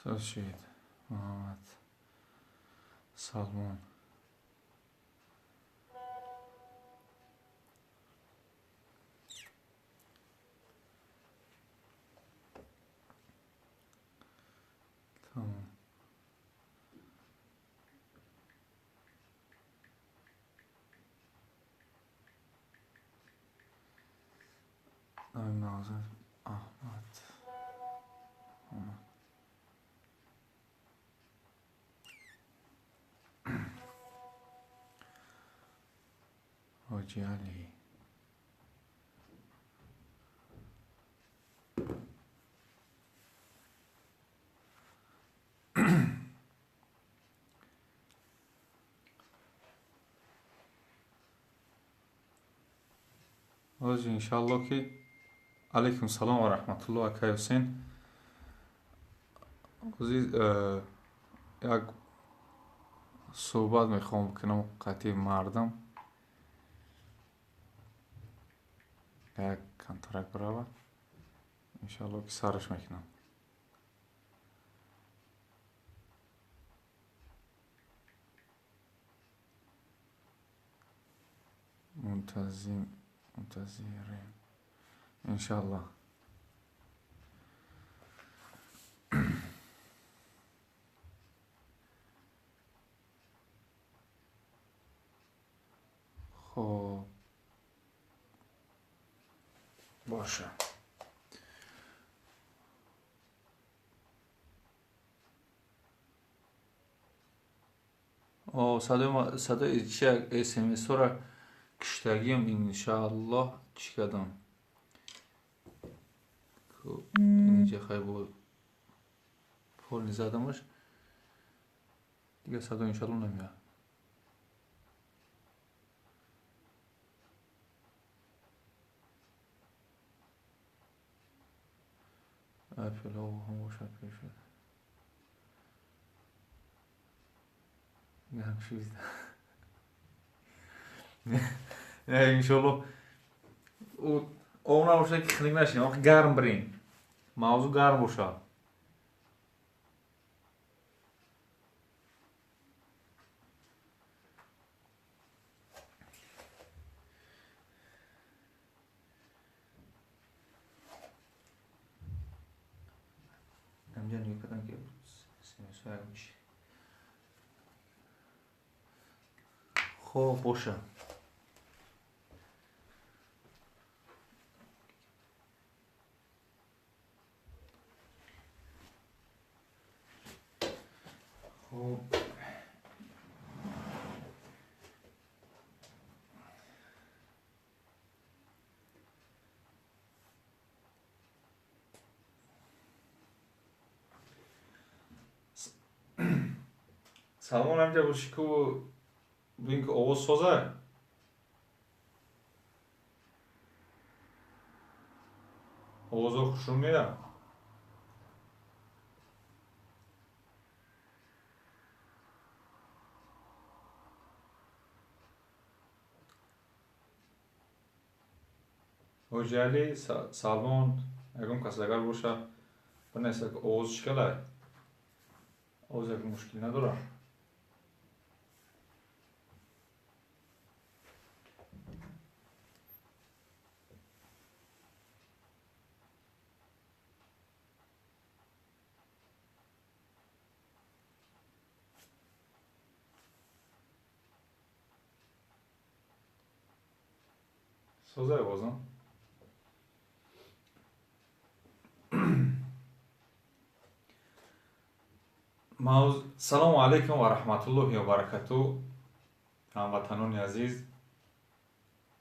Сочид Муҳаммад Салмон тамом. Нозир Аҳмад ҳоҷи Алӣ ҳоҷи иншаалло ки алайкум салом ва раҳматуллоҳ акай Ҳусейн. ҳозир як суҳбат мехоҳам бикунам қатъи мардам як контракт барава иншаалло ки сараш мекунам. منتظرین انشالله. خب باشه. صدای چی SMS را کشتگیم انشاءالله چی کدام اینجا خیلی بود پول نزدمش دیگه صدا انشاءالله نمیاد. اپل او هم باشد پیش شد نه همشویز نه انشاءالله او نباشه که خیلی نشین آخه گرم برین موضوع گرم باشه. همجا نیو کدن که سمیسو اگه میشه خب باشه. خب سلمان همجا باشی که ببین که آواز سازه آواز ها خوشون میره. حاجی علی سلمان اگم کسی اگر باشه بنیسته که آواز شکله آواز یک مشکل نداره. سازه آوازم سلام علیکم و رحمت الله و برکاته هموطنان عزیز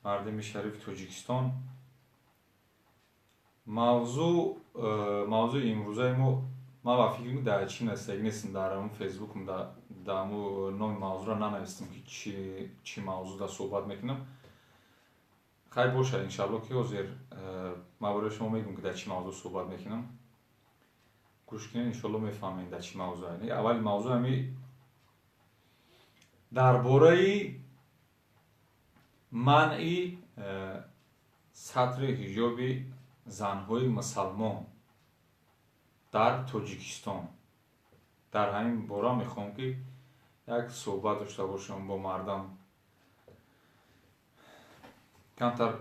مردم شریف توجیکستان. موضوع امروزه ما با فکر در چین استگی نیستم در اون فیسبوک در اون نام موضوع را ننویستم که چی موضوع در صحبت میکنم. خیلی باشه انشالله که حاضر ما برای شما میگم که در چی موضوع صحبت میکنم گوش کنین انشالله میفهمین در چی موضوع اینه. اول موضوع همی درباره منع سطر حجاب زنهای مسلمان дар Тоҷикистон. дар ҳамин бора мехоҳам ки як суҳбат дошта бошам бо мардам. камтар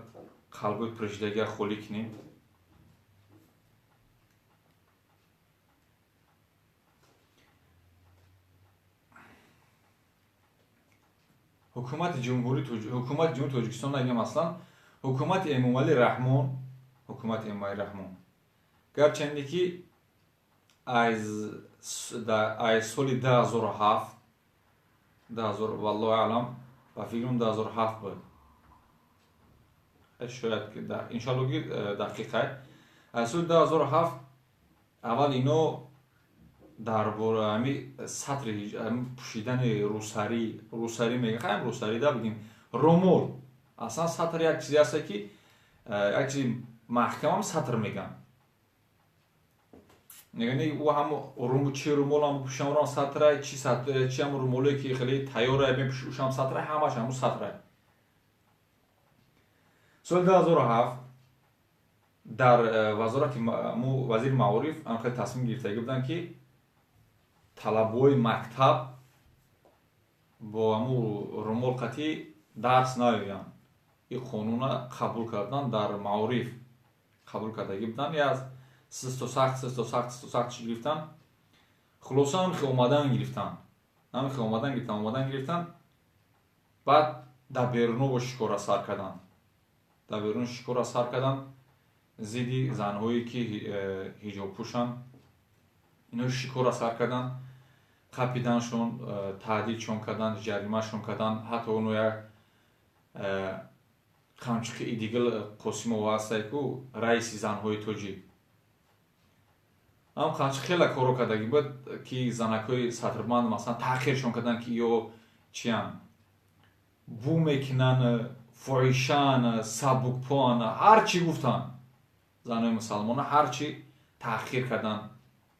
қалбои пуршидагиро холӣ кунем. ҳукумати ҷумҳурии Тоҷикистон нагам аслан ҳукумати Эмомалӣ Раҳмон гарчанде ки аз соли 2007 валлоҳу аълам ба фикрам 2007 буд, шояд иншоалло ки дақиқа аз соли 2007 аввал ино дар бораи сатри пӯшидани рӯсарӣ мегӯянд, ҳам рӯсарӣ да бигем румол, аслан сатр як чизе аст ки як чизи маҳкамам сатр мегӯянд. яъне ӯ ҳам чи румолам бипӯшам сатрай, чи ҳам румоле ки хеле тайёра мепӯшам сатрай, ҳамаш ҳамун сатрай. соли 2007 дар вазорати вазири маориф анхеле тасмим гирифтагӣ буданд ки талабҳои мактаб бо ҳамун румол қатӣ дарс наёянд. ин қонуна қабул кардан дар маориф қабул кардагӣ буданд. аз систо сахт чӣ гирифтанд. хулоса намихе омадан гирифтанд. баъд дар беруново шикора сар карданд. зидди занҳое ки ҳиҷобпӯшанд ино шикора сар карданд. қапиданшон, таҳдидшон карданд, ҷаримашон карданд. ҳатто оно як қамчиқи Идигил Қосимова ҳастае ку раиси занҳои тоҷик. ҳам қамчиқ хеле коро кардагӣ буд ки занакои сатрбанд масалан таъқиршон карданд ки ё чианд, бу мекунанд, фоҳишаанд, сабукпоанд, ҳарчи гуфтанд. занои мусалмона ҳарчи таъқир карданд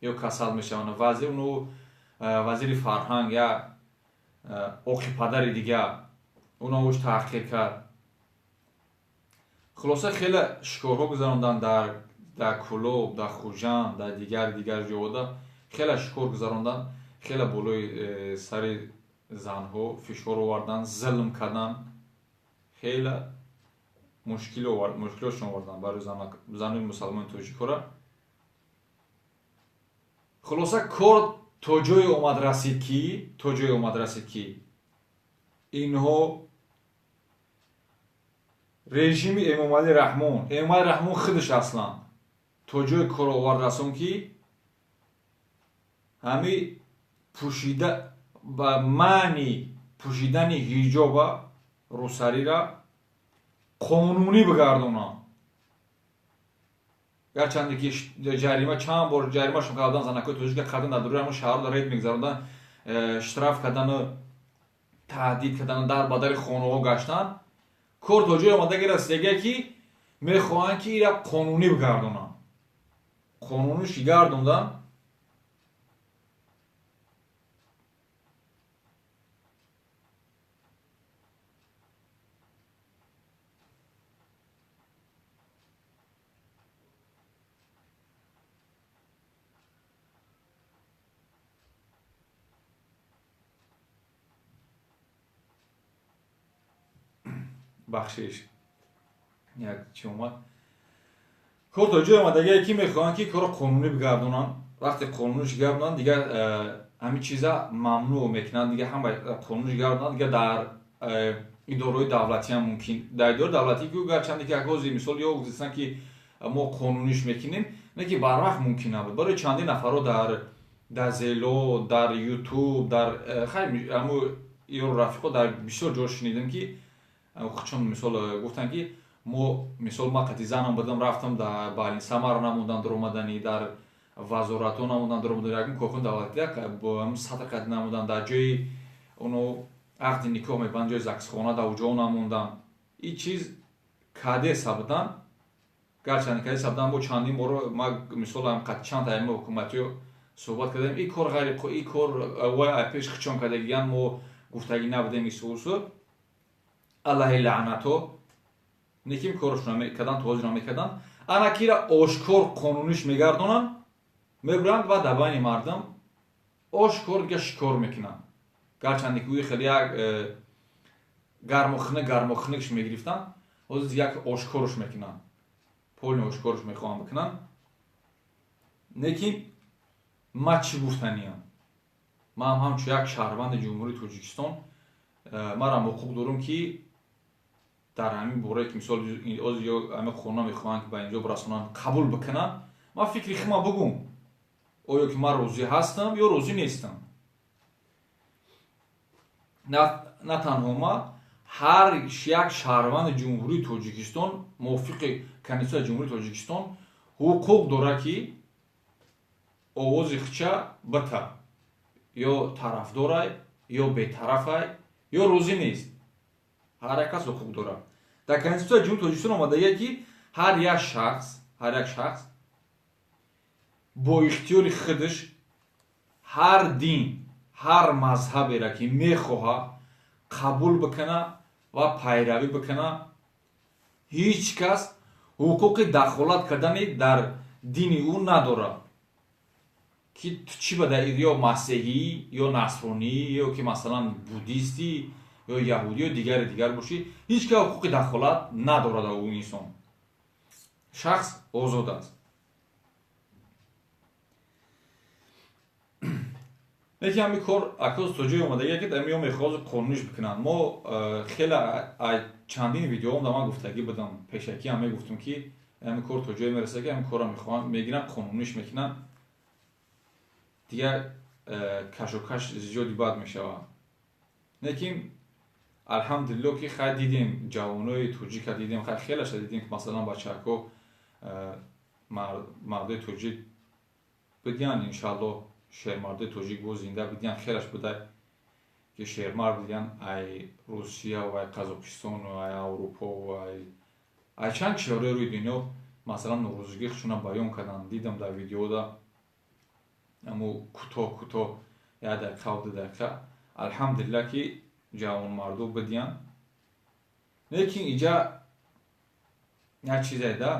ё касал мешаванд. вазири фарҳанг я оқи падари дигар ош таъқир кард. хулоса хеле шикорҳо гузаронданд дар Кӯлоб, дар Хужанд, дар дигар ҷойҳода хеле шикор гузаронданд. хеле болои сари занҳо фишор оварданд, зулм карданд, хеле мушкилошон оварданд барои занои мусалмони тоҷикора. хулоса кор то ҷое омад расид ки инҳо режими Эмомалӣ Раҳмон худаш аслан то ҷое кор овард расон ки ҳами пӯшида ба маъни пӯшидани ҳиҷоба рӯсарира қонунӣ бигардонанд. гарчанде ки ҷарима чанд бор ҷаримашон кардан занакои тоҷика қардан дар дуруи ҳамон шаҳрҳода рейд мегузарондан, штраф кардану таҳдид кардану дар ба дари хонаҳо гаштан. кор то ҷое омадаги расидагие ки мехоҳанд ки ира қонунӣ бигардонанд. қонуниш гардонданд. бахшиш як чӣ омад. кор то ҷое омадагие ки мехоҳанд ки корро қонунӣ бигардонанд. вақте қонуниш гардонанд дигар ҳамин чиза мамнӯъ мекунанд. дигар ҳама қонуниш гардонанд. дигар дар идораҳои давлатӣ ҳам мумкин. дар идораи давлатӣ ки гарчанде ки акози мисол ё гузаштанд ки мо қонуниш мекунем, не ки барвақт мумкин набуд. барои чандин нафарҳо дар зело, дар ютуб, дар ҳамо ёру рафиқо дар бисёр ҷо шунидем ки чун мисол гуфтанд ки мо мисол ман қати занам будам, рафтам дар балин самар намондам дуромаданӣ, дар вазоратҳо намондам дуромаданӣ, якум корхонаи давлатӣ бо сатр қати намондам, дар ҷои оно ақди никоҳ мебанд, ҷои заксхона дар уҷо намондам. ин чиз кадеса буданд. гарчанде кадеса буданд, мо чандин боро ман мисол қати чанд таъйинои ҳукуматиё суҳбат кардем. ин кор ин кор вай айпеш хичон кардагиян мо гуфтагӣ набудем исӯсу аллаҳи лаънато неким коршона мекарданд, тоҳозира мекарданд. ана кира ошкор қонуниш мегардонанд. мебуранд ва дар байни мардум ошкор дига шикор мекунанд. гарчанде ки ӯи хеле як гармохунакш мегирифтанд, ҳозир як ошкорш мекунанд, полни ошкорш мехоҳанд бикунанд. лекин ман чӣ гуфтаниям? ман ҳамчун як шаҳрванди ҷумҳурии Тоҷикистон мара ҳуқуқ дорам ки дар ҳамин бораe ки мисол ҳозир ё ҳамин қонуна мехоҳанд ки ба инҷо расонанд қабул бикунанд, ман фикри худам бигӯм, оё ки ман розӣ ҳастам ё розӣ нестам. на танҳо ман, ҳар як шаҳрванди ҷумҳурии Тоҷикистон мувофиқи Конститутсияи ҷумҳурии Тоҷикистон ҳуқуқ дорад ки овози худша бита, ё тарафдорай, ё бетарафай, ё розӣ нест. ҳар як кас ҳуқуқ дорад. Дар Конститутсияи ҷумҳурии Тоҷикистон омадаги ки ҳар як шахс бо ихтиёри худаш ҳар дин, ҳар мазҳаберо ки мехоҳад қабул бикунад ва пайравӣ бикунад. ҳеҷ кас ҳуқуқи дахолат кардани дар дини ӯ надорад. ки ту чӣ бада ё масеҳӣ, ё насронӣ, ё ки масалан буддистӣ, ё яҳудӣ, ё дигар бошӣ, ҳеҷ кас ҳуқуқи дахолат надорад дар ӯ инсон. шахс озод аст. лекин ҳамин кор акоз то ҷое омадаги ки ё мехоҳад қонуниш бикунанд. мо хеле чандин видеоам дар ман гуфтагӣ будам, пешакӣ ҳам мегуфтам ки ҳамин кор то ҷое мерасад ки ҳамин корро мехоҳанд мегиранд, қонуниш мекунанд, дигар кашокаш зиёди бад мешавад. лекин алҳамдулилло ки хай дидем ҷавонои тоҷика дидем, хай хелаша дидем ки масалан бачаҳо мардои тоҷик бидиян, иншаалло шермардои тоҷик бо зинда бидиян, хелаш буда ки шермард бидиян ай Русия ва ай Қазоқистон ва ай Аврупо ва ай чанд кишварои рӯи дунё масалан норӯзигии худшона баён карданд. Дидам дар видеода аммо кӯтоҳ як дақиқа ду дақиқа, алҳамдулилла ки ҷавонмарду бидиян. лекин иҷа як чизе да,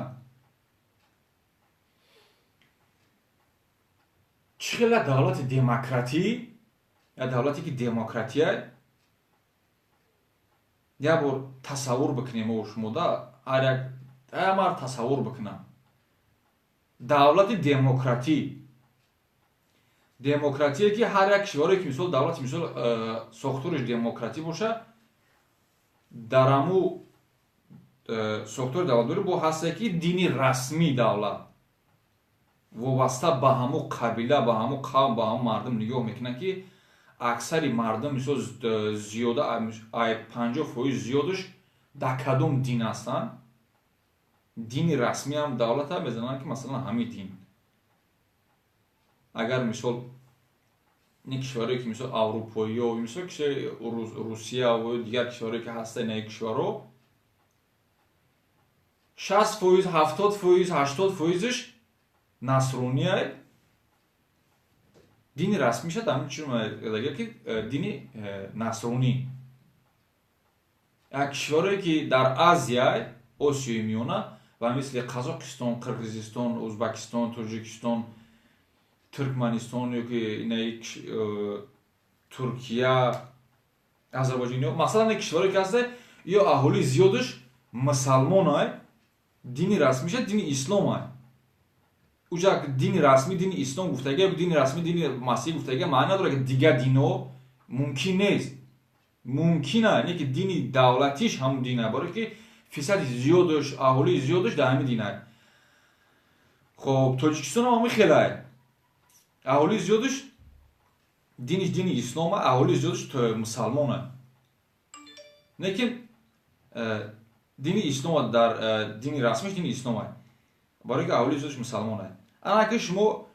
чӣ хела давлати демократӣ, як давлате ки демократия, як бор тасаввур бикунем мо шумо да, ҳар як мард тасаввур бикунам. Давлати демократие ки ҳар як кишваре ки мисол давлати мисол сохториш демократӣ боша, дар ҳаму сохтори давлатдорӣ бо ҳасте ки дини расмии давлат вобаста ба ҳаму қабила, ба ҳаму қавм, ба ҳаму мардум нигоҳ мекунад ки аксари мардум мисол зиёда 50% зиёдаш дар кадом дин ҳастанд. Дини расмӣ ҳам давлата мезананд ки масалан ҳамин дин. Агар мисол ин кишваре ки мисол аврупоиё, мисол Русия ва дигар кишваре ки ҳастанд, ин кишваро 60%, 70%, 80%аш насрония, дини расмиша ҳамин чӣ мегӯяд ки дини насронӣ. Як кишваре ки дар Азия, Осиёи Миёна ва мисли Қазоқистон, Қирғизистон, Ӯзбекистон, Тоҷикистон, Туркманистон ёки Туркия, Озарбойҷон, масалан кишваре ки ҳаст ё аҳолии зиёдаш мусалмон аст, дини расмиша дини ислом аст. Уҷа дини расмӣ дини ислом гуфтаги, дини расмӣ дини масиҳ гуфтаги маъна надорад ки дигар дино мумкин нест. Мумкин аст, не ки дини давлатиш ҳамун дин аст, барои ки фисади зиёдаш, аҳолии зиёдаш дар ҳамин дин аст. хоб Тоҷикистон ҳам ҳамин хела аст. Аҳолии зиёдаш диниш дини ислом аст, аҳолии зиёдаш мусалмон аст. Лекин дини ислом дар дини расмиш дини ислом аст, барои ки аҳолии зиёдаш мусалмон аст. Ана ки шумо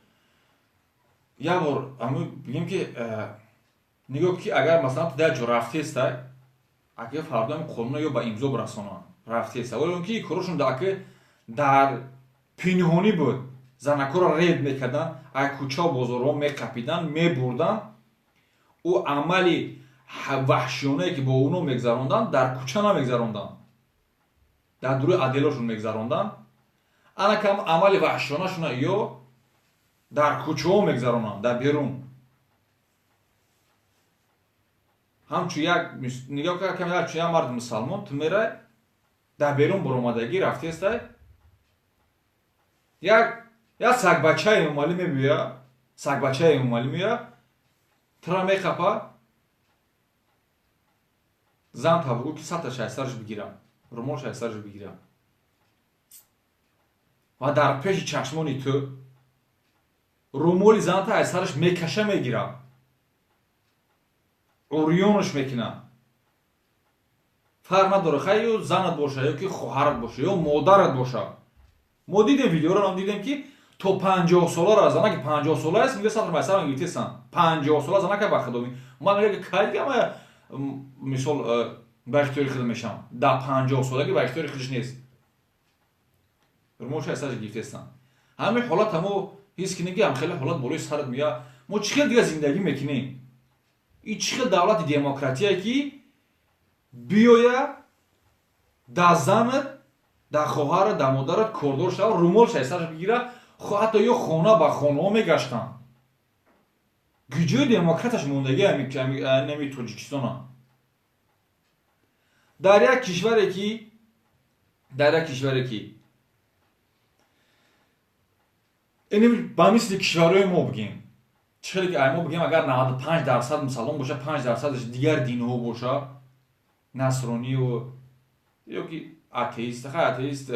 як бор бигем ки нигоҳ ки агар масалан ту дар ҷо рафтеста, аки фардо қонуна ё ба имзо бирасонанд, рафтеста, вале ки корошон даки дар пинҳонӣ буд, занакоро ред мекарданд, ай кӯча бозорҳо меқапиданд, мебурданд, ӯ амали ваҳшиёнае ки бо оно мегзаронданд дар кӯча намегзаронданд, дар дуруи аделошон мегзаронданд. Ана ки амали ваҳшиёнашона ё дар кӯчаҳо мегузаронанд, дар берун. ҳамчун як нигоҳ кард каме ҳамчун як марди мусалмон ту мерай дар берун баромадагӣ рафтестай як сагбачаи эмомалӣ мебиёя, сагбачаи эмомалӣ меояд, тура мехапа, зан та бугӯ ки саташи аз сараш бигирам, румолши аз сараш бигирам ва дар пеши чашмони ту румоли занта аз сараш мекаша мегирам, урёнаш мекунам. фарқ надорад хай ё занат боша, ё ки хоҳарат боша, ё модарат боша. мо дидем видеоро, ном дидем ки то 50 солара зана ки 50 сола аст, мега сатр майсарам гиртесан. 50 сола зана ка бахадоми. Ман мега кай дигам мисол ба ихтиёри худ мешам. Да 50 солаги ба ихтиёри худш нест. румоша асаж гиртесан. ҳамин ҳолат ҳамо ҳис кинем ки ҳам хеле ҳолат болои сарат мия. Мо чӣ хел дига зиндагӣ мекунем? И чӣ хел давлати демократия ки биёя да занат, да хоҳарат, да модарат кордор шава, румол шай сараш бигира, ҳатто ё хона ба хонаҳо мегаштанд. гуҷои демократаш мондагӣ нами Тоҷикистона. Дар як кишваре ки ба мисли кишварҳои мо бигем, чӣ хеле ки мо бигем агар 95% мусалмон боша, 5%аш дигар динҳо боша, насронию ё ки атеист, хай атеист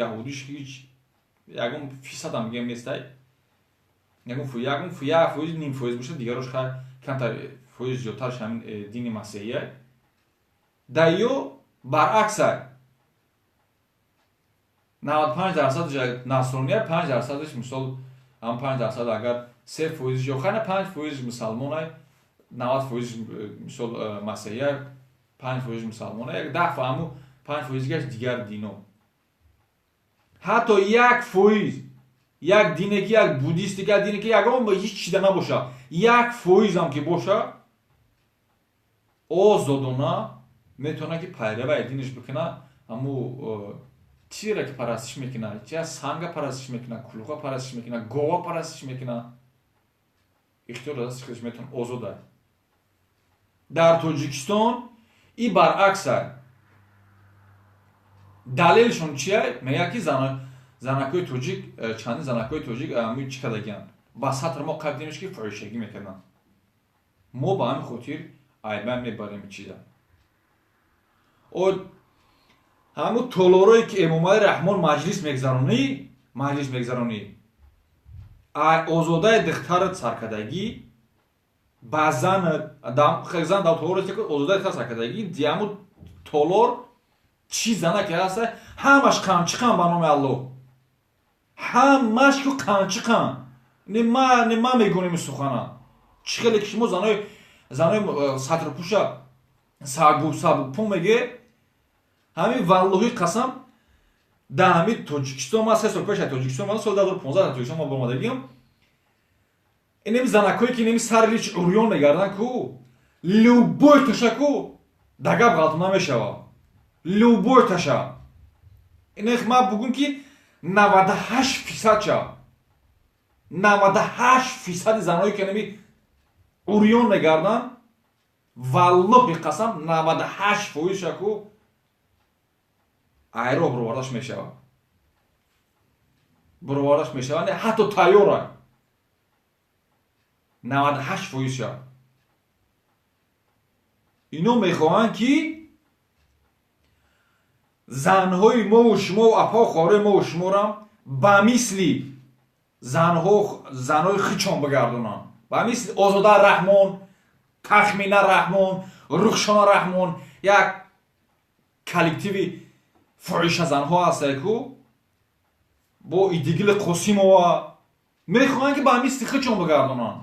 яҳудиш ҳеҷ ягон фисадам мегем нестай. ягон фоиз ним фоиз боша, дигарош хай камтар фоиз зиёдтарш ҳамин дини масеҳия. Да ё баръакса 95% насрония, 5% мисол ҳам 5% агар 3% ё хана 5% мусалмонай, 90% мисол масеҳия, 5% мусалмона, як 10% ҳаму 5% гаш дигар дино. Ҳатто 1% як дине ки як буддисти ки як дине ки ягон ба ҳеҷ чида набоша, 1% ҳам ки боша, озодона метавона ки пайраваи динаш бикуна, ҳаму чиро ки парастиш мекуна, чия санга парастиш мекуна, кулуға парастиш мекуна, гова парастиш мекуна, ихтиёр дасти худаш метавон озода. Дар Тоҷикистон и баръакса. Далелшон чия? Мегӯяд ки занакои тоҷик, чандин занакои тоҷик ҳамин чӣ кардагиянд? Ба сатр мо қайд дидемш ки фоҳишагӣ мекарданд. Мо ба ҳамин хотир айбан мебарем чида. ҳамун толорое ки Эмомалӣ Раҳмон маҷлис мегзаронӣ, озодаи духтарат саркардагӣ, ба занат зан дар толоре ки озодаи духтар саркардагӣ, ҳамун толор чӣ зана ки ҳаста, ҳамаш қанчиқан ба номи Аллоҳ. ҳамаш ку қанчиқан. Нема мегӯнем ин сухана. Чӣ хеле ки шумо занои сатрпӯша сабукпӯ меге, ҳамин валлоҳи қасам да ҳамин Тоҷикистон, ман 3 сол пеш аз Тоҷикистон, ман соли 2015 Тоҷикистон ман баромадагиам, инами занакое ки инами сари лич урён мегарданд ку, любой тоша ку да гап ғалату намешава. Любой тоша. Инах ман бугум ки 98% ча. 98% занои ки инами урён мегарданд, валлоҳи қасам 98% ку айро буровардаш мешава, не ҳатто тайёра 98%. ино мехоҳанд ки занҳои мову шумо, апҳо хораи мову шуморам ба мисли занҳои хичон бигардонанд, ба мисли Озода Раҳмон, Тахмина Раҳмон, Рухшона Раҳмон, як коллективи фоҳиша занҳо ҳастае ку бо Идигил Қосимова мехоҳанд ки ба мисли хичон бигардонанд,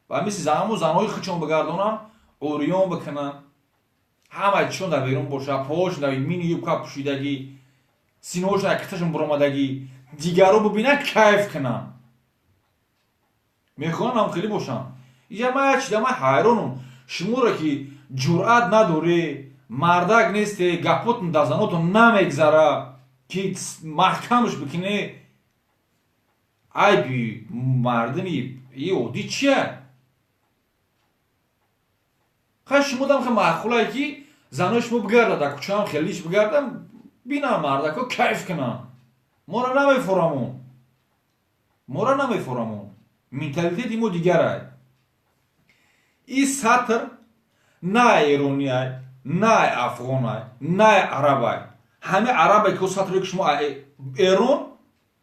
ба мисли занҳои хичон бигардонанд, урён бикунанд, ҳамаи чишон дар берун боша, поҳошон дар мини юбка пӯшидагӣ, синоҳошон дар кифташон буромадагӣ, дигарро бубинанд кайф кунанд. Мехоҳанд ҳам хеле бошанд. Ман ҳайронам, шуморо ки ҷуръат надорӣ, мардак несте, гапотон дар занотон намегзара ки маҳкамаш бикунӣ, айби мардами иодӣ чия? ха шумодам ха маъқулае ки занои шумо бигардад дар кӯчаам хелиш бигардам бинам мардако кайф кунам. Мора намефорамон. Менталитети мо дигарай. И сатр на эронияй, на афғонай, на арабай. Ҳаме арабай ки сатре ки шумо эрон,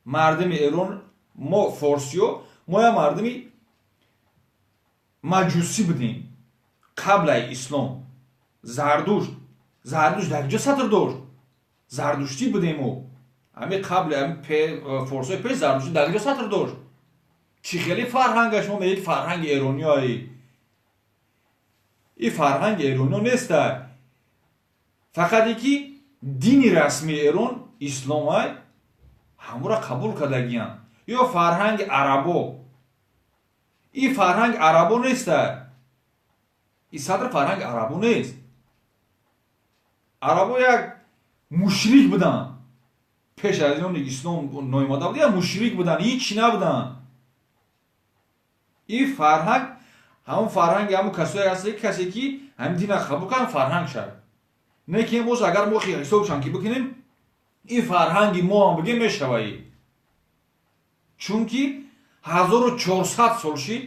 мардами эрон, мо форсиё, моя мардами маҷусӣ будем. Қаблаи ислом зардушт дар ҷо сатр дошт. Зардуштӣ будем мо. Ҳами қабли форсои пеш зардуштӣ дар ҷо сатр дошт. Чӣ хеле фарҳангаш мо мегӯед фарҳанги эрониёи. И фарҳанги эрониё нестай. Фақате ки дини расмии Эрон исломай ҳамура қабул кардагиян. Ё фарҳанги арабо. И фарҳанги арабо нестай. И садр фарҳанги арабо нест. Арабо як мушрик будан. Пеш аз он ислом ноимода буд, як мушрик будан, ҳичи набудан. И фарҳанг ҳамон фарҳанги ҳамон касое ҳаст касе ки ҳамин дина қабул кардам фарҳанг шад. Не ки боз агар мо ҳисобшан ки бикунем и фарҳанги мо ҳам бигем мешаваи. Чунки 1400 сол шид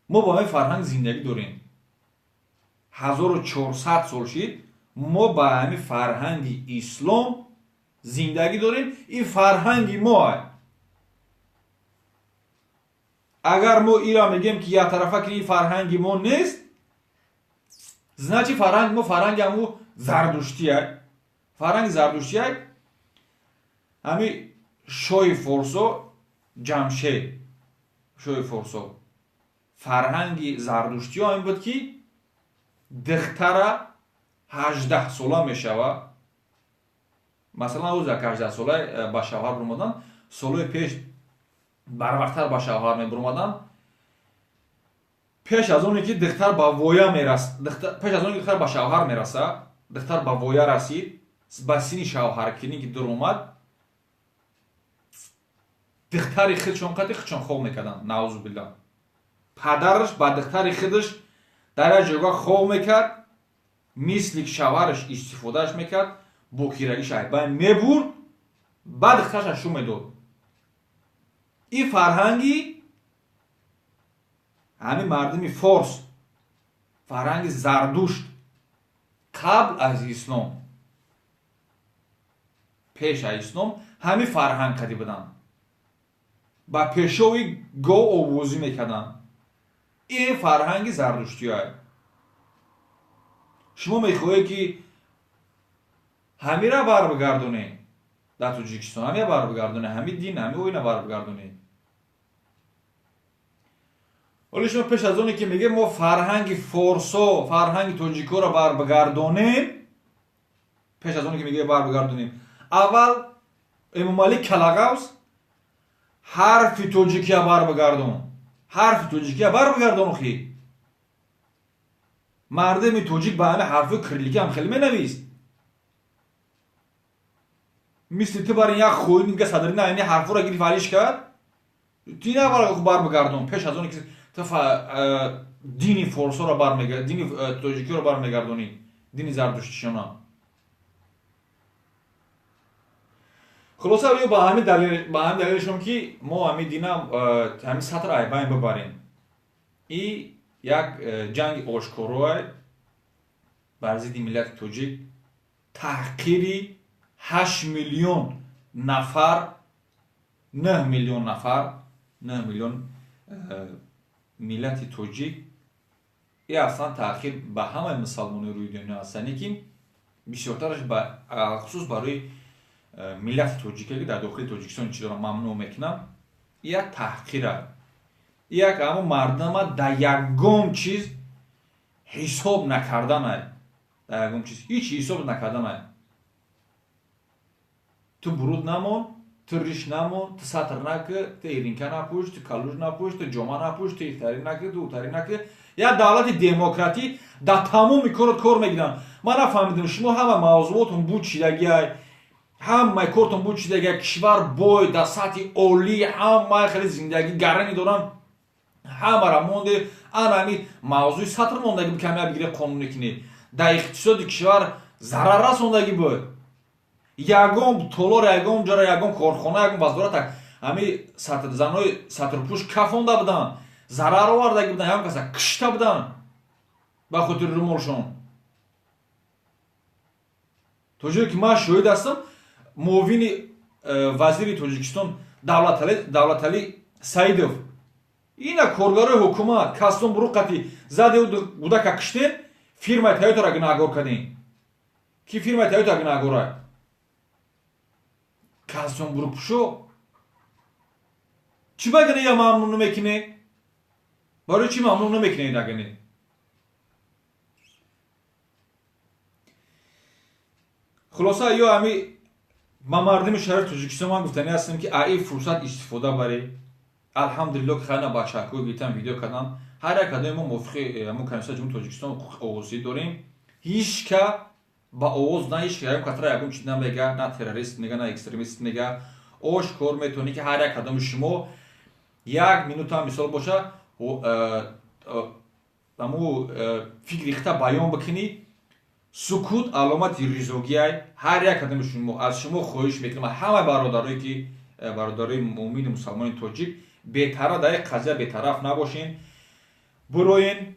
мо ба ҳамин фарҳанг зиндагӣ дорем. 1400 сол шид мо ба ҳамин фарҳанги ислом зиндагӣ дорем. И фарҳанги моай. Агар мо ира мегем ки яктарафа ки ин фарҳанги мо нест, значи фарҳанги мо фарҳанги ҳаму зардуштияй. Фарҳанги зардуштияй ҳами шоҳи форсо Ҷамшед, шоҳи форсо фарҳанги зардуштиё ҳамин буд ки духтара 18 сола мешава. Масалан ӯ як 18 сола ба шавҳар биромадан, солҳои пеш барвақттар ба шавҳар мебиромадан. пеш аз оне ки духтар ба воя мерасад, пеш аз оне ки духтар ба шавҳар мерасад, духтар ба воя расид, ба синни шавҳаркунӣ ки дуромад, духтари худшон қади худшон хол мекарданд. наъузубилла. падараш ба духтари худаш дар як ҷойгоҳ хол мекард, мисли шавҳараш истифодааш мекард, бокирагиш аз байн мебурд, баъд духтараша шӯ медод. И фарҳанги ҳамин мардуми форс, фарҳанги зардушт қабл аз ислом, пеш аз ислом ҳамин фарҳанг қади буданд. ба пешови гов овозӣ мекарданд. ин фарҳанги зардуштиёй. шумо мехоҳед ки ҳамира барбигардонӣ дар Тоҷикистон, ҳамира барбигардонӣ, ҳамин дин, ҳамин оина барбигардонӣ. ҳоло шумо пеш аз оне ки мегем мо фарҳанги форсо, фарҳанги тоҷикоро барбигардонем, пеш аз оне ки мегем барбигардонем, аввал Эмомалӣ Калагавз ҳарфи тоҷикия барбигардон. ҳарфи тоҷикия барбигардон. охи мардуми тоҷик ба ҳамин ҳарфои кирликӣ ҳам хеле менавист. мисли ту барин як хоин га садрина ин ҳарфоро гирифт валиш кард. ту ин аввал барбигардон, пеш аз оне ки ту дини форсоро бармегардонӣ, дини тоҷикиро бармегардонӣ, дини зардуштишона. хулоса ё ба ҳамин далелшон ки мо ҳамин дина ҳамин сатр айбайн бибарем. И як ҷанги ошкорое бар зидди миллати тоҷик, таҳқири 8 миллион нафар, 9 миллион нафар, 9 миллион миллати тоҷик. И аслан таъқиб ба ҳамаи мусалмони рӯи дунё ҳастанд, лекин бисёртараш хусус барои миллати тоҷике ки дар дохили Тоҷикистон чизро мамнӯъ мекунам, як таҳқир аст. Як ҳамон мардама дар ягон чиз ҳисоб накарданай. Дар ягон чиз ҳеҷ ҳисоб накарданай. Ту буруд намон, ту риш намон, ту сатр накӣ, ту иринка напӯш, ту калӯш напӯш, ту ҷома напӯш, ту ихтарӣ накӣ, ту утарӣ накӣ. Як давлати демократӣ дар тамоми корот кор мегиранд. Ман нафаҳмидам шумо ҳама мавзуотон буд чидагиай. ҳамаи кортон бу чидаги кишвар бой дар сатҳи олӣ ҳамаи хеле зиндагӣ гарани доран ҳамара монде анами мавзӯи сатр мондаги камя бигире қонуне кини дар иқтисоди кишвар зарар расондаги бой ягон толор ягон ҷара ягон корхона ягон баздората ҳами занои сатрпӯш кафонда буданд зарар овардаги буданд ягон каса кишта буданд ба хотири рӯмолшон то ҷое ки ман шоҳид ҳастам муовини вазири тоҷикистон давлаталӣ саидов ина коргарои ҳукумат кастон буруқати заде будака киштен фирмаи тойотара гунаҳгор кардем ки фирмаи тойота гунаҳгора кастон бурупушо чӣ багане я мамнун намекине барои чӣ мамнун намекине дагане хулоса ё ами ба мардуми шаҳри тоҷикистон ман гуфтанӣ ҳастам ки аи фурсат истифода баре алҳамдулилло ки хайна бачакҳои гирифтан видео кардан ҳар як адами мо мувофиқи комиссияи ҷумҳури тоҷикистон ҳуқуқи овозӣ дорем ҳичка ба овоз на ҳичка ягон катра ягон чиз намега на террорист мега на экстремист мега ошкор метавонӣ ки ҳар як адами шумо як минута мисол боша аму фикри хита баён бикунӣ сукут аломати ризогиай ҳар як адами шумо аз шумо хоҳиш мекунам ҳамаи бародарое ки бародарои муъмини мусалмони тоҷик бетараф дар қазия бетараф набошен бироен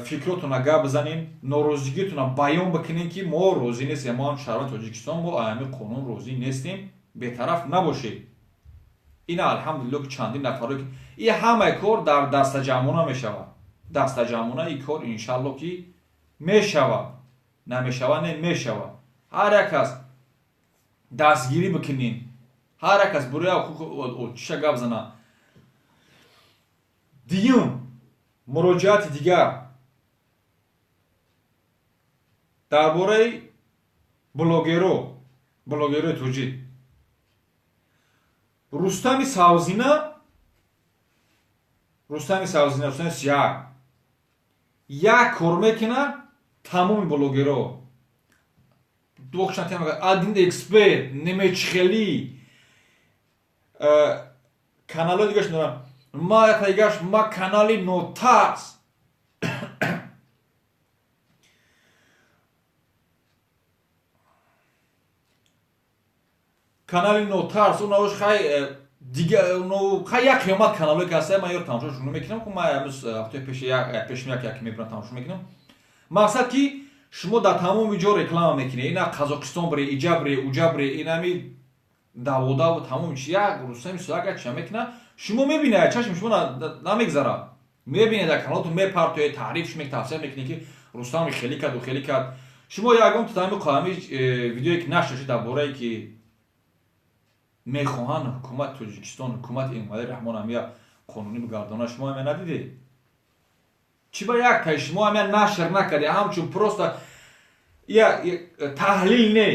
фикротона гап бизанем норозигитона баён бикунем ки мо розӣ нестем мо шаҳрванди тоҷикистон мо аями қонун розӣ нестем бетараф набошед ина алҳамдулилло ки чандин нафаро и ҳамаи кор дар дастаҷамона мешавад дастаҷамона и кор иншаалло ки мешавад намешавад не мешавад ҳар як кас дастгирӣ бикунем ҳар як кас бурӯя чиша гап зана дуюм муроҷиати дигар дар бораи блогерои тоҷик рустами савзина рустами сиҳак як кор мекунад тамоми блогеро один эксперт немечхелӣ каналҳои дигаш дорам ма канали нотарс канали нотарс унаош хай дига хай як қиёмат каналое ки ҳаста ман ёро тамошошро намекунам ку ман амрӯз ҳафтаи пешум як мебирам тамошо мекунам мақсад ки шумо дар тамоми ҷо реклама мекунед ина қазоқистон бире иҷа бире уҷа бире инами даводаву тамоми чи як рустами сиҳак як чиша мекунад шумо мебинед чашм шумо намегзарад мебинед дар каналотон мепартоед таърифш тавсия мекунед ки рустами хеле карду хеле кард шумо ягон тутами қоами видеое ки нашршид дар борае ки мехоҳанд ҳукумати тоҷикистон ҳукумати эмомалии раҳмон ҳамия қонунӣ бигардонад шумо ҳамия надидед чӣ ба як таи шумо ҳамия нашр накардед ҳамчун просто таҳлил не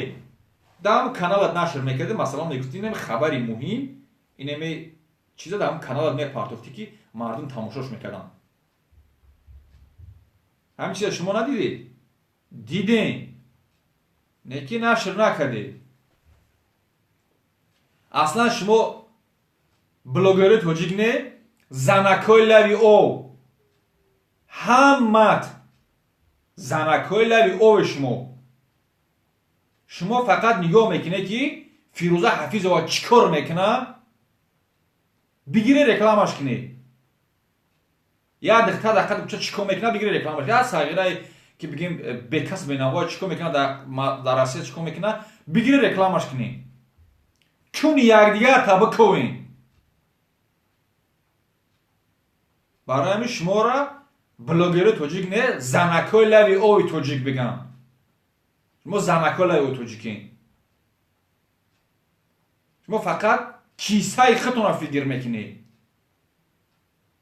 дар ҳам каналат нашр мекардед масалан мегуфтед инами хабари муҳим инами чиза дар ҳам каналат мепартофтӣ ки мардум тамошош мекарданд ҳамин чиза шумо надидед дидем не ки нашр накардед аслан шумо блогерои тоҷик не занакҳои лави об ҳамат занакҳои лави оби шумо фақат нигоҳ мекунед ки фирӯза ҳафизова чӣ кор мекунад бигире рекламаш кунед як дихта дақат куча чӣ кор мекунад бигире рекламаш як сағирае ки бигем бекас бенавой чӣ кор мекунад дар россия чӣ кор мекунад бигире рекламаш кунед чуни якдигар табикӯен барои ҳамин шумора блогерои тоҷик не занакҳои лави оби тоҷик бигам шумо занакҳои лави оби тоҷикен шумо фақат кисаи худтонро фикр мекунед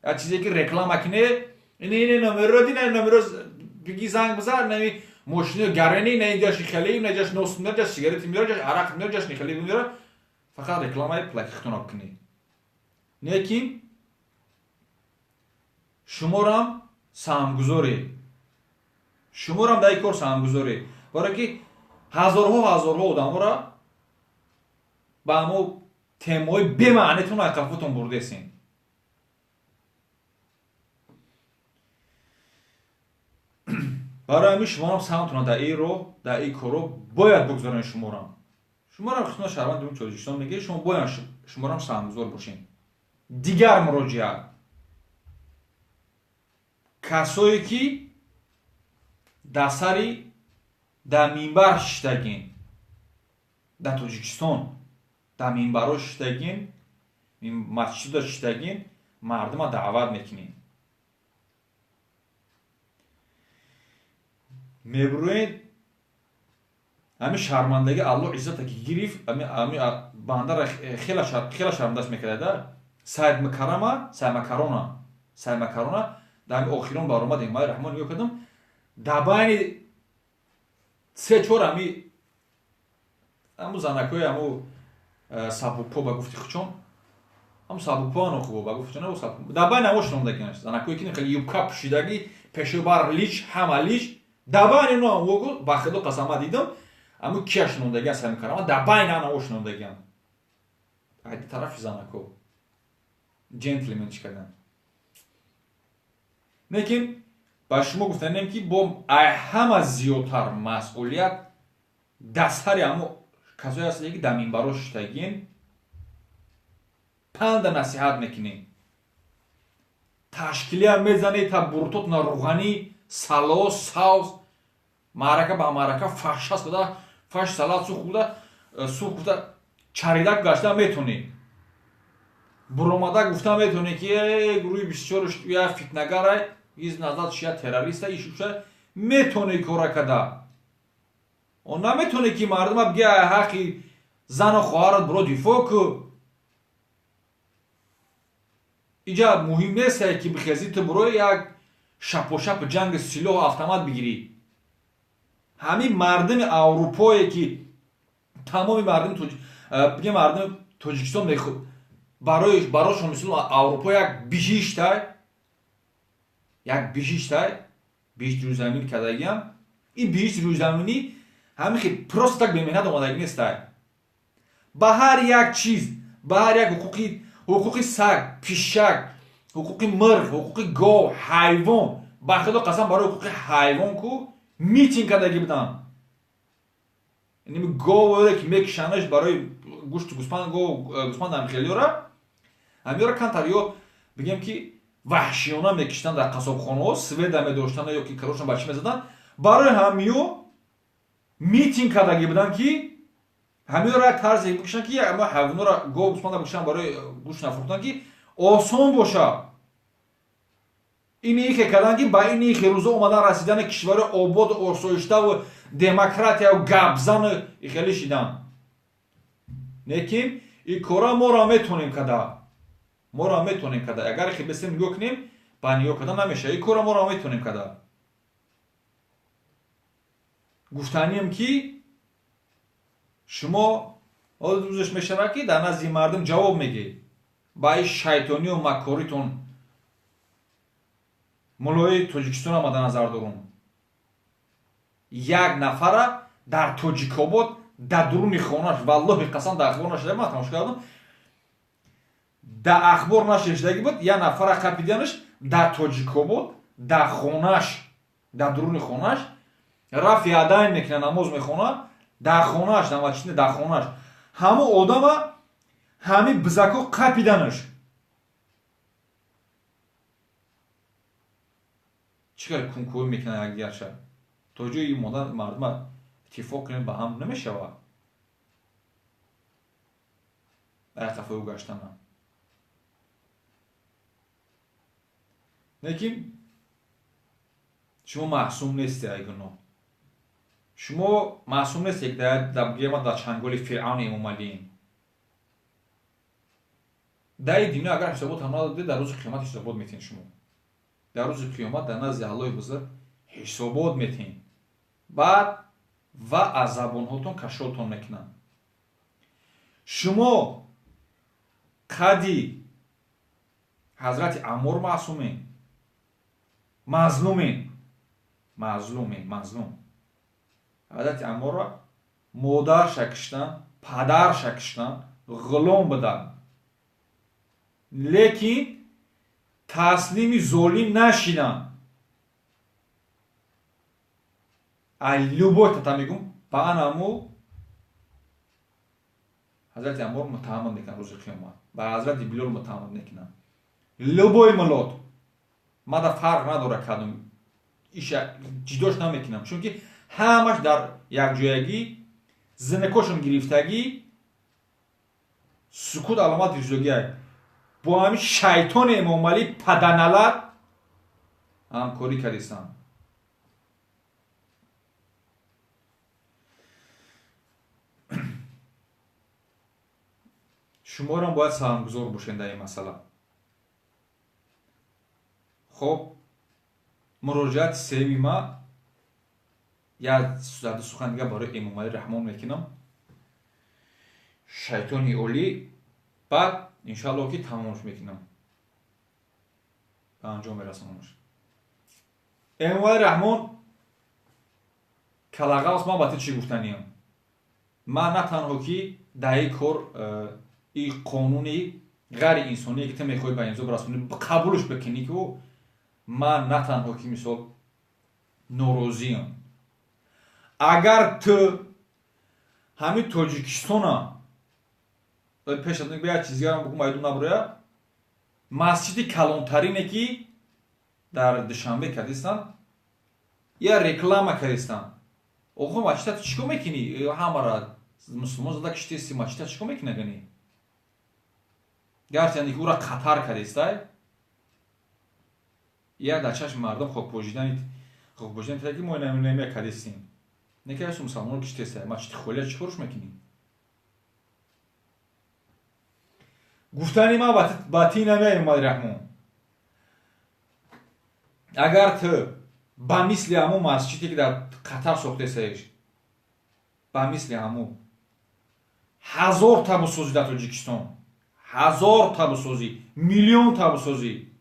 як чизе ки реклама кунед ин номеро дина номеро биги занг бизан нами мошини гарани на инҷаш ихелӣ на инҷаш нос миёрад ҷаш сигарети миёрад ҷаш арақ миёрад ҷаш нихелӣ миёрад фақат рекламаи плаки худтонро бикунед лекин шуморам саҳмгузоред шуморам дар ин кор саҳмгузоред барое ки ҳазорҳо одаморо ба ҳамо темаҳои бемаънитон айқафотон бурдесин. барои ҳамин шуморам самтона дар ин роҳ дар ин корро бояд бигзорен. шуморам хисмат шаҳрванди Тоҷикистон мегӯяд шумо бояд шуморам самгузор бошен. дигар муроҷиат касое ки дар сари дар минбар шиштагин дар Тоҷикистон дар минбарҳо шиштагин масҷидо шиштагин мардума даъват мекунем. мебурӯед ҳамин шармандагӣ Аллоҳ иззате ки гирифт бандаро хеле шармандаш мекардад. Саймакарона дар ҳамин охирон баромад ҳимояи раҳмон нигоҳ кардам дар байни 3-4 ҳамун занакҳои ҳамун сабукпо ба гуфти хучон ҳамун сабукпоано хуб ба гуфти хучон дар байни ҳамо шуномдагиаш занакҳое ки хеле юбка пӯшидагӣ пешои бар лич ҳама лич дар байни оно ба худо қасама дидам ҳамун кия шунондагиан Саймакарона дар байни анаҳо шунондагиан айди тарафи занакҳо джентльменчи кардан. лекин ба шумо гуфтанем ки бо ҳама зиёдтар масъулият дар сари ҳамун касое ҳастед ки дар минбаро шиштагин панда насиҳат мекунем. ташкилия мезанед та буртотна руғанӣ салос савз маърака ба маърака фаҳшас куда фаш салат сух куда чаридак гашта метонед. буромада гуфта метонед ки гурӯҳи 24 я фитнагарай из назад шия террориста ишуша метонед кора када. он наметонед ки мардума бигӯя ҳаққи зану хоҳарат биро дифоъ кӯ. иҷа муҳим нест ки бихезӣ ту биро як шапошап ҷанги силоҳу автомат бигирӣ. ҳамин мардуми аврупое ки тамоми мардуми Тоҷикистон барошон мисли Аврупо як бижиштай бижишти рӯзамин кардагиам. ин бижишти рӯзаминӣ ҳамин хел просто так бемеҳнат омадагӣ нестай. ба ҳар як чиз ба ҳар як ҳуқуқи саг пишак ҳуқуқи мирғ ҳуқуқи гов ҳайвон ба худо қасам барои ҳуқуқи ҳайвон ку митинг кардагӣ будам. говое ки мекишанаш барои гӯшти гӯспанд амхелиёра ҳамиёра кантар ё бигем ки ваҳшиёна мекиштан дар қасобхонаҳо сведа медоштан ё ки карошон ба чӣ мезадан барои ҳамиё митинг кардагӣ буданд ки ҳамиёра як тарзе бикишанд ки ҳайвонора гов гӯспанда бикишанд барои гӯшт нафурӯхтан ки осон боша. инихе кардан ки ба инихе рӯзо омадан расидани кишвари ободу осоиштаву демократияу гапзану ихелӣ шидан. лекин ин кора моро метонем када агар хел бисем нигоҳ кунем ба нигоҳ кардан намешавад. ин кора моро метонем када. гуфтанием ки шумо рӯзаш мешавад ки дар назди мардум ҷавоб мегӯед ба ин шайтонию макоритон. муллои Тоҷикистон ама дар назар дорум. як нафара дар Тоҷикобод дар дуруни хонаш валлоҳи қасам дар ахбор нашида ман тамошо кардам дар ахбор нашидаги буд як нафара қапиданаш дар Тоҷикобод дар хонаш дар дуруни хонаш раф ядайн мекуна намоз мехона дар хонаш дар масҷид дар хонаш ҳамон одама ҳамин бизако қапиданаш. чӣ кар кункӯи мекунад якдигарша то ҷои модан мардума иттифоқ кунем ба ҳам намешавад. айқафаӯ гаштана. лекин шумо маъсум несте. айгуно шумо маъсум несте гема дар чанголи фиръавни имомалиин. дар ин дунё агар ҳисобот ҳам надодед дар рӯзи қиёмат ҳисобот метиҳед. шумо дар рӯзи қиёмат дар назди Аллоҳи бузург ҳисобот метиҳед. баъд ва аз забонҳотон кашфотон мекунанд. шумо қадди ҳазрати Аммор маъсумед. мазлум. ҳазрати Амморро модарша киштанд, падарша киштанд, غلام بدن لیکن تسلیم ظالم نشیدن. ای любовь تا میگم با انمو حضرت امور متهم میکنن روز قیامت، با حضرت بلال متهم میکنن. любой ملت ما در فرق نداره کدوم ایش جداش نمیکنم، چون که همش در یک جایگی زنکوشم گرفتگی سکوت علامت ریزوگی با همین شیطان امام علی پدنلت همکاری کردیستن. شما را باید سهمگزار باشین در این مسئله. خب مراجعت سومی ما یا سخن دیگه برای امام علی رحمان میکنم، شیطانی اولی، بعد انشاءالله که تمامش میکنم، به انجام میرسونمش. امام علی رحمان کلاغاس ما باید چی گفتنیم؟ من نه تنها که در این کار این قانونی غیر انسانی که تو میخوای به امضا برسونی قبولش بکنی که من نه تنها که مثال ناراضیم. اگر تو همین تاجیکستان پیش از اینکه به چیزی هم بگم ایدون نبروه، مسجد کلانترینه که در دوشنبه کردیستن یا رکلام کردیستن. آقا مسجد تو چیکار میکنی؟ همه را مسلمان زده کشتیستی مسجد چیکار میکنه گنی؟ گرچه که او را قطر کردیسته یا در چشم مردم خوب پوشیدن تا که ما نمی کردیستیم. نکه هستم مسلمان کشتیسته مسجد خوله چیکارش میکنیم؟ گفتنی ما باتی نمیایی امام رحمان. اگر تو با مثل همون مسجدی که در قطر ساخته سایش با مثل همون 1000 تا بسازی در تاجیکستان، 1000 تا بسازی، میلیون تا بسازی،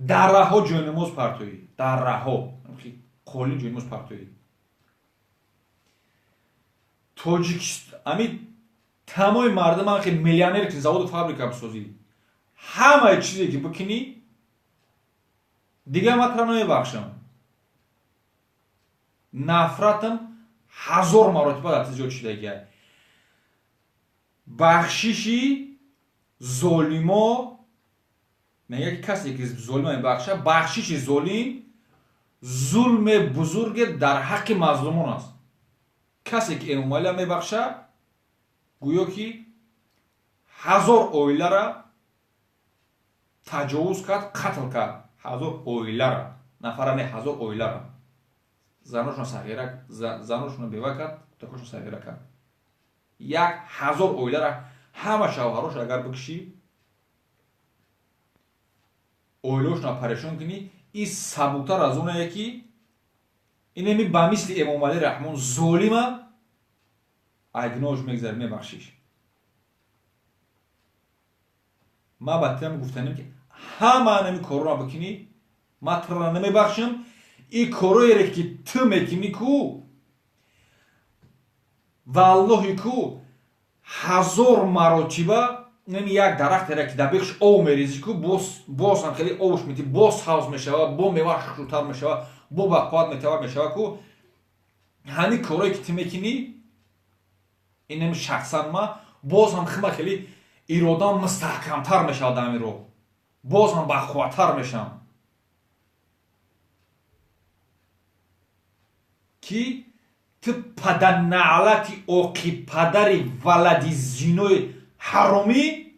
در راه جای نماز پرتویی، در راه قولی جای نماز پرتویی تاجیکستان امی تمام مردم هم که میلیونر که زواد و فابریکا بسازی، همه چیزی که بکنی دیگه مطرح نمیبخشم. نفرتم 1000 مرتبه در تجارت شده. بخششی ظالما میگه که کسی که ظلم میبخشه، بخشش ظالم ظلم بزرگ در حق مظلومان است. کسی که امام علی میبخشه گویا که 1000 اویله را تجاوز کرد، قتل کرد. 1000 اویله را، نفر نه 1000 اویله را، زناشون صغیره، زناشون بیوه کرد، تکاشون صغیره کرد. 1000 اویله را همه شوهراش اگر بکشی اویلاشون پریشان کنی، این سبوتر از اونه یکی اینمی با مثل امام علی رحمان ظالمه اگناش میگذاری میبخشیش. ما بطرم گفتنیم که همه نمی کارو را بکنی مطرح نمیبخشم. این کاروی که تو میکنی کو والله کو 1000 مرتبه نمی یک درخت را که دبیخش او میریزی کو باز هم خیلی اوش میتی، باز حوض میشوه، با میوه شروطر میشوه، با بقوات میشوه کو همین کاروی که تو میکنی اینم شخصا ما باز هم خیلی ایرادام مستحکمتر میشه آدمی رو، باز هم بقواتر میشم که تو پدر نعلتی اوقی پدری ولدی زینوی حرامی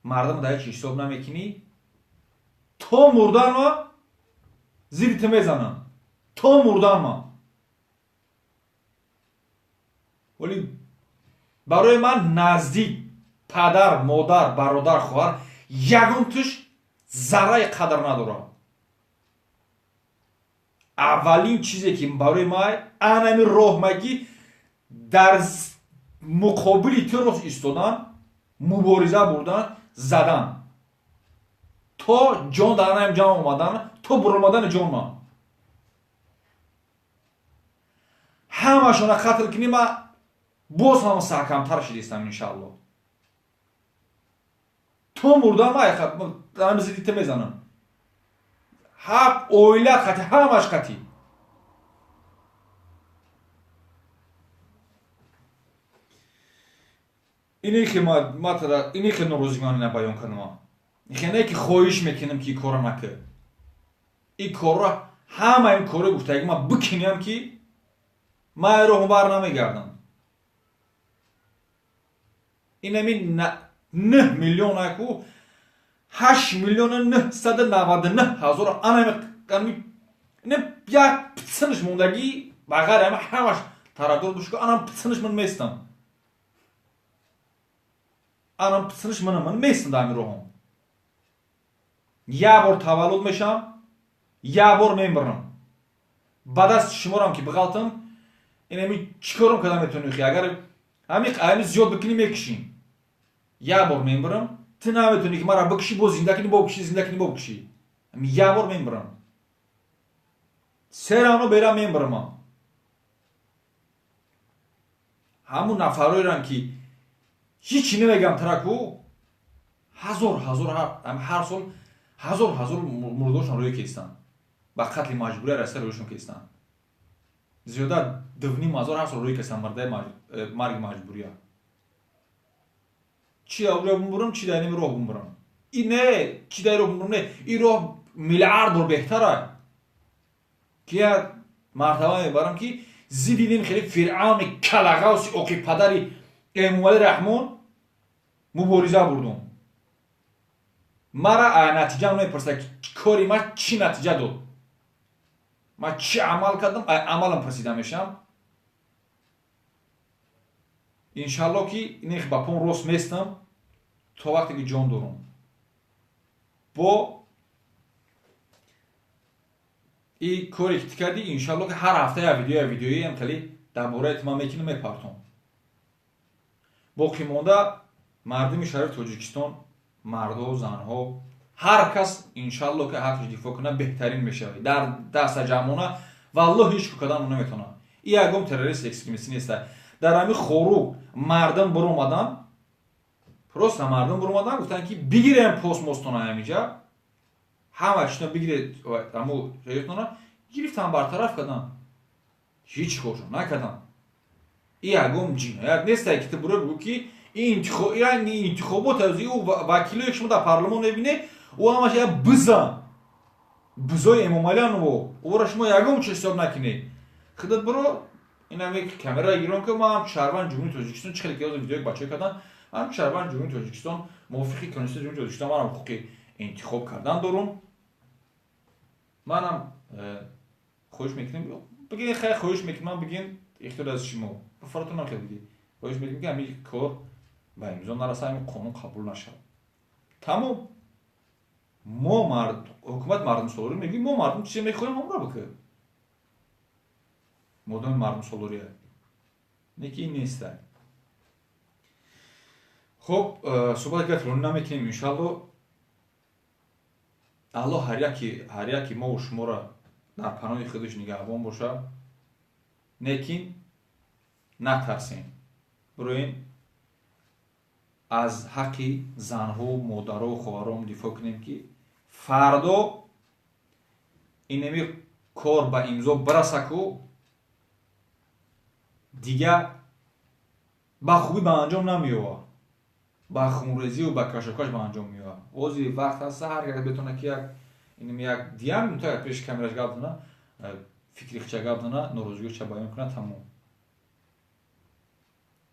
مردم در هیچ حساب نمیکنی. تو مردن ما زیرت میزنم، تو مردن ما. ولی برای من نزدیک پدر، مادر، برادر، خواهر یگان توش ذره قدر نداره. اولین چیزی که برای ما انمی راه مگی در مقابل تو ایستادن، مبارزه بردن، زدن تا جان در نیم جان اومدن، تا برآمدن جان ما همشون قتل کنی. ما باز هم ساکمتر شدیستم انشالله. تو مردم خب دارم زدیت میزنم. هفت اویلت خطی همش خطی. اینی که اینی که نوروزگانی نبایان کنم. اینه که خواهش میکنم که کار نکه. این کار همه این کاره گفته اگه من بکنیم که من رو بر نمیگردم. این همین 9 میلیون اکو 8 میلیون 999 هزار انمی یک پسنش موندگی بغیر همش طرفدار بشه که انم پسنش من میستم. انم پسنش من میستم در این روهم. یه بار تولد میشم یه بار میمرم. بعد از شمارم که بغلطم این همی چیکارم کدام میتونی خیلی اگر همی زیاد بکنی میکشیم یه بار میمرم تو نمیتونی که مرا بکشی با زنده کنی با بکشی همی یه بار میمرم سرانو بیرم میمرم. همون نفرایی رن که هیچی نمیگم ترکو هزار هر سال هزار مرداشون روی کیستن با قتل مجبوری رسته رویشون کیستن. زیاده دوونیم هزار هر سال روی کیستن مرگ مجبوری ها. چی اولیا بمبرم چی داریم راه بمبرم. این نه چی داری راه بمبرم نه این راه میلیارد بار بهتره. که مرتبه میبرم که زیدیدیم خیلی فرعون کلاغاوسی اوکی پدری اموال رحمان مبارزه بردم. مرا نتیجه نمیپرسه که کاری من چی نتیجه داد. من چی عمل کردم عملم پرسیده میشم. انشالله که اینه با پون راست میستم تا وقتی که جان دارم. با این کاری که کردی انشالله که هر هفته یا ویدیویی هم کلی درباره اتمام میکنم میپرتم. باقی مونده مردم شهر تاجیکستان مردا زنها هر کس انشالله که حقش دفاع کنه بهترین میشه. در دست جمعونه والله هیچ کدام نمیتونه. این اگم تروریست اکستریمیست نیست. در همین خورو مردم برو اومدن پروست مردم برو اومدن گفتن که بگیریم پست مستونه همینجا همه چینا بگیرید همو جایتونه گرفتن برطرف کردن هیچ کارشون نکردن. این اگم جنایت نیست که تو برو بگو که این انتخابات از او وکیلی شما در پارلمان نبینه او همش یه بزای امامالیان او را شما یکم چه حساب نکنی خودت برو این همه کامرا ایران که ما هم شهروند جمهوری تاجیکستان چه خیلی که از ویدیوی بچه کردن هم شهروند جمهوری تاجیکستان موافقی کنسول جمهوری تاجیکستان منم حقوق انتخاب کردن دارم. منم خوش میکنم بگین خیلی خوش میکنم بگین اختیار از شما بفراتون نخیر بگی خوش میکنم که همین کار و امضا نرسه همین قانون قبول نشد. تمام ما حکومت مردم سالاری میگیم ما مردم چی میخوایم هم را بکن مردم مردم سالاریه نیکی این نیسته. خب صحبت که طولانی نمیکنیم انشالله الله هر یکی ما و شما را در پناه خودش نگهبان باشه. نیکین نترسین بروین از حقی زنها و مادرها و خواهرام دفاع کنیم که فردا اینمی کار با امضا برسه که دیگه با خوبی به انجام نمیوه با خونریزی و با کشاکش به انجام میوه. وقتی وقت هست هر یک بتونه که اینمی یک دیم میتونه پیش کامراش گفتن فکری خچه گفتن ناراضگی چه بیان کنه تمام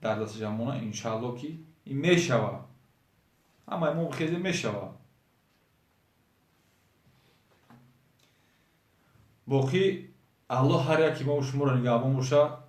در دست جمعونه انشالله که این میشوه اما امام خیلی میشوه. باقی الله هر یکی ما و شما را نگهبان باشه.